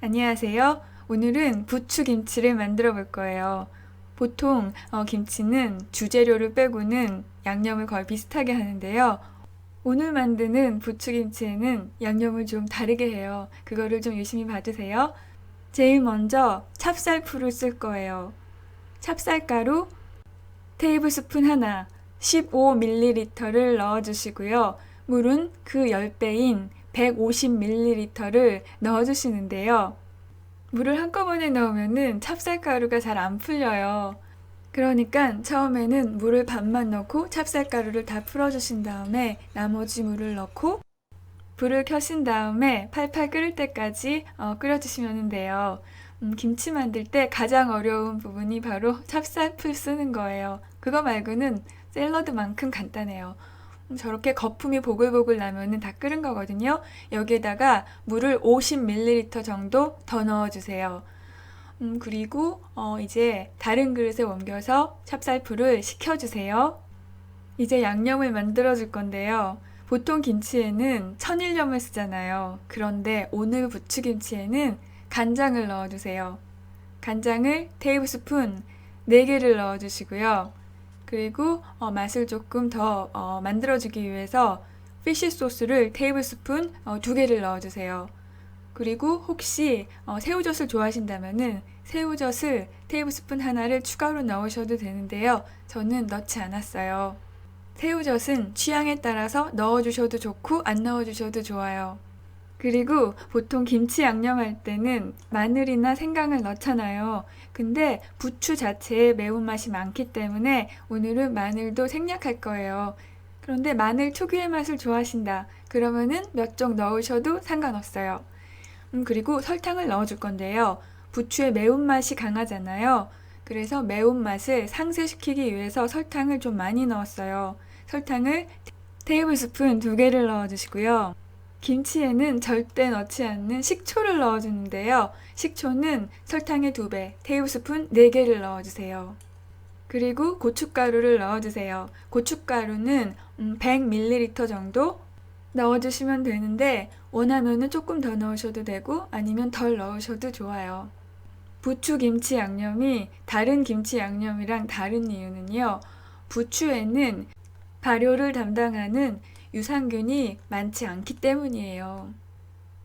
안녕하세요. 오늘은 부추김치를 만들어 볼 거예요. 보통 김치는 주재료를 빼고는 양념을 거의 비슷하게 하는데요. 오늘 만드는 부추김치에는 양념을 좀 다르게 해요. 그거를 좀 유심히 봐주세요. 제일 먼저 찹쌀풀을 쓸 거예요. 찹쌀가루 테이블스푼 하나, 15ml를 넣어주시고요. 물은 그 10배인 150ml를 넣어주시는데요. 물을 한꺼번에 넣으면 찹쌀가루가 잘 안 풀려요. 그러니까 처음에는 물을 반만 넣고 찹쌀가루를 다 풀어주신 다음에 나머지 물을 넣고 불을 켜신 다음에 팔팔 끓을 때까지 끓여주시면 돼요. 김치 만들 때 가장 어려운 부분이 바로 찹쌀풀 쓰는 거예요. 그거 말고는 샐러드만큼 간단해요. 저렇게 거품이 보글보글 나면은 다 끓은 거거든요. 여기에다가 물을 50ml 정도 더 넣어주세요. 그리고 이제 다른 그릇에 옮겨서 찹쌀풀을 식혀주세요. 이제 양념을 만들어 줄 건데요. 보통 김치에는 천일염을 쓰잖아요. 그런데 오늘 부추김치에는 간장을 넣어주세요. 간장을 테이블스푼 4개를 넣어주시고요. 그리고 맛을 조금 더 만들어주기 위해서 피쉬 소스를 테이블스푼 2개를 넣어주세요. 그리고 혹시 새우젓을 좋아하신다면은 새우젓을 테이블스푼 하나를 추가로 넣으셔도 되는데요. 저는 넣지 않았어요. 새우젓은 취향에 따라서 넣어주셔도 좋고 안 넣어주셔도 좋아요. 그리고 보통 김치 양념할 때는 마늘이나 생강을 넣잖아요. 근데 부추 자체에 매운맛이 많기 때문에 오늘은 마늘도 생략할 거예요. 그런데 마늘 특유의 맛을 좋아하신다. 그러면은 몇 쪽 넣으셔도 상관없어요. 그리고 설탕을 넣어줄 건데요. 부추의 매운맛이 강하잖아요. 그래서 매운맛을 상쇄시키기 위해서 설탕을 좀 많이 넣었어요. 설탕을 테이블스푼 2개를 넣어주시고요. 김치에는 절대 넣지 않는 식초를 넣어주는데요. 식초는 설탕의 2배, 테이블스푼 4개를 넣어주세요. 그리고 고춧가루를 넣어주세요. 고춧가루는 100ml 정도 넣어주시면 되는데 원하면은 조금 더 넣으셔도 되고 아니면 덜 넣으셔도 좋아요. 부추김치 양념이 다른 김치 양념이랑 다른 이유는요. 부추에는 발효를 담당하는 유산균이 많지 않기 때문이에요.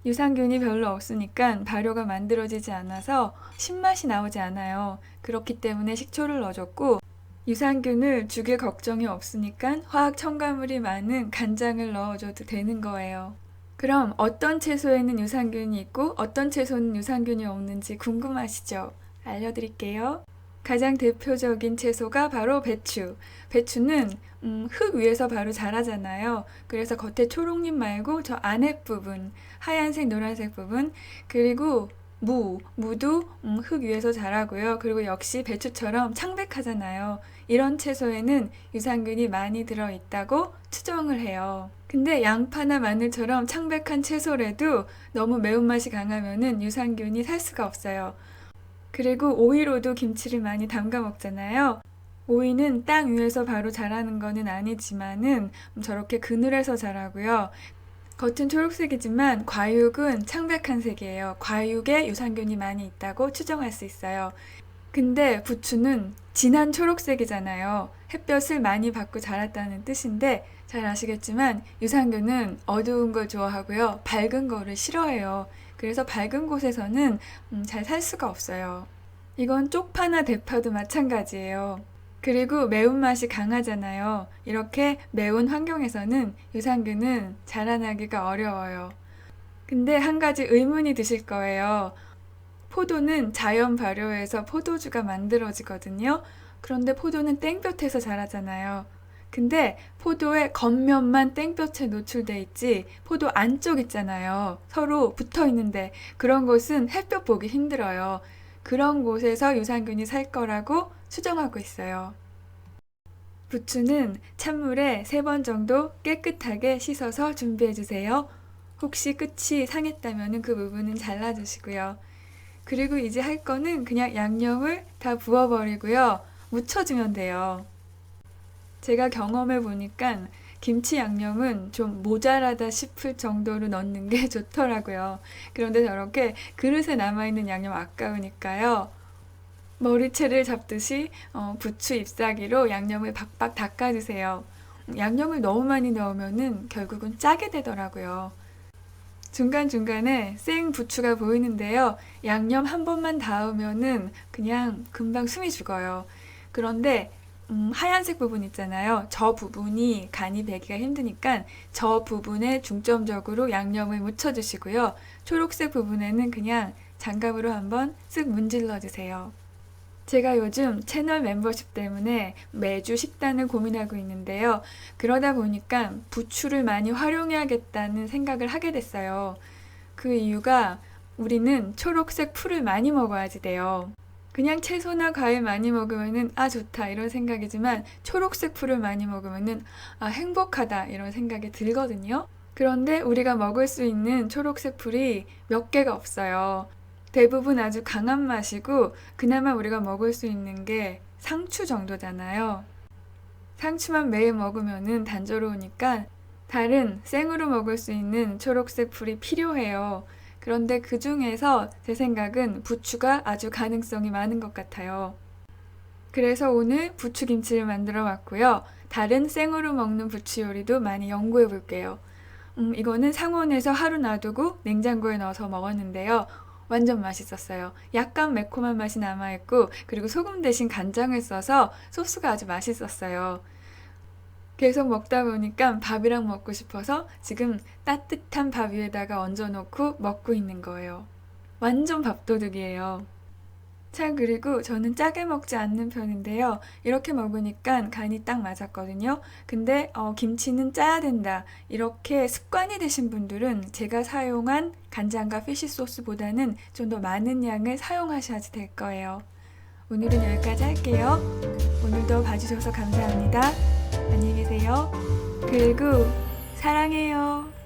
유산균이 별로 없으니까 발효가 만들어지지 않아서 신맛이 나오지 않아요. 그렇기 때문에 식초를 넣어줬고 유산균을 죽일 걱정이 없으니까 화학 첨가물이 많은 간장을 넣어줘도 되는 거예요. 그럼 어떤 채소에는 유산균이 있고 어떤 채소는 유산균이 없는지 궁금하시죠? 알려드릴게요. 가장 대표적인 채소가 바로 배추. 배추는 흙 위에서 바로 자라잖아요. 그래서 겉에 초록잎 말고 저 안에 부분, 하얀색, 노란색 부분, 그리고 무도 흙 위에서 자라고요. 그리고 역시 배추처럼 창백하잖아요. 이런 채소에는 유산균이 많이 들어있다고 추정을 해요. 근데 양파나 마늘처럼 창백한 채소라도 너무 매운맛이 강하면은 유산균이 살 수가 없어요. 그리고 오이로도 김치를 많이 담가 먹잖아요. 오이는 땅 위에서 바로 자라는 거는 아니지만은 저렇게 그늘에서 자라고요. 겉은 초록색이지만 과육은 창백한 색이에요. 과육에 유산균이 많이 있다고 추정할 수 있어요. 근데 부추는 진한 초록색이잖아요. 햇볕을 많이 받고 자랐다는 뜻인데 잘 아시겠지만 유산균은 어두운 걸 좋아하고요. 밝은 거를 싫어해요. 그래서 밝은 곳에서는 잘 살 수가 없어요. 이건 쪽파나 대파도 마찬가지예요. 그리고 매운맛이 강하잖아요. 이렇게 매운 환경에서는 유산균은 자라나기가 어려워요. 근데 한 가지 의문이 드실 거예요. 포도는 자연 발효에서 포도주가 만들어지거든요. 그런데 포도는 땡볕에서 자라잖아요. 근데 포도의 겉면만 땡볕에 노출돼 있지 포도 안쪽 있잖아요. 서로 붙어 있는데 그런 곳은 햇볕 보기 힘들어요. 그런 곳에서 유산균이 살 거라고 추정하고 있어요. 부추는 찬물에 3번 정도 깨끗하게 씻어서 준비해 주세요. 혹시 끝이 상했다면 그 부분은 잘라주시고요. 그리고 이제 할 거는 그냥 양념을 다 부어버리고요. 묻혀주면 돼요. 제가 경험해 보니까 김치 양념은 좀 모자라다 싶을 정도로 넣는 게 좋더라고요. 그런데 저렇게 그릇에 남아있는 양념 아까우니까요. 머리채를 잡듯이 부추 잎사귀로 양념을 박박 닦아주세요. 양념을 너무 많이 넣으면은 결국은 짜게 되더라고요. 중간중간에 생 부추가 보이는데요. 양념 한 번만 닿으면은 그냥 금방 숨이 죽어요. 그런데 하얀색 부분 있잖아요. 저 부분이 간이 배기가 힘드니까 저 부분에 중점적으로 양념을 묻혀주시고요. 초록색 부분에는 그냥 장갑으로 한번 쓱 문질러 주세요. 제가 요즘 채널 멤버십 때문에 매주 식단을 고민하고 있는데요. 그러다 보니까 부추를 많이 활용해야겠다는 생각을 하게 됐어요. 그 이유가 우리는 초록색 풀을 많이 먹어야지 돼요. 그냥 채소나 과일 많이 먹으면은 좋다 이런 생각이지만 초록색 풀을 많이 먹으면은 행복하다 이런 생각이 들거든요. 그런데 우리가 먹을 수 있는 초록색 풀이 몇 개가 없어요. 대부분 아주 강한 맛이고 그나마 우리가 먹을 수 있는 게 상추 정도잖아요. 상추만 매일 먹으면은 단조로우니까 다른 생으로 먹을 수 있는 초록색 풀이 필요해요. 그런데 그 중에서 제 생각은 부추가 아주 가능성이 많은 것 같아요. 그래서 오늘 부추김치를 만들어 봤고요. 다른 생으로 먹는 부추 요리도 많이 연구해 볼게요. 이거는 상온에서 하루 놔두고 냉장고에 넣어서 먹었는데요. 완전 맛있었어요. 약간 매콤한 맛이 남아있고 그리고 소금 대신 간장을 써서 소스가 아주 맛있었어요. 계속 먹다 보니까 밥이랑 먹고 싶어서 지금 따뜻한 밥 위에다가 얹어놓고 먹고 있는 거예요. 완전 밥도둑이에요. 참 그리고 저는 짜게 먹지 않는 편인데요. 이렇게 먹으니까 간이 딱 맞았거든요. 근데 김치는 짜야 된다. 이렇게 습관이 되신 분들은 제가 사용한 간장과 피쉬 소스보다는 좀 더 많은 양을 사용하셔야지 될 거예요. 오늘은 여기까지 할게요. 오늘도 봐주셔서 감사합니다. 안녕히 계세요. 그리고 사랑해요.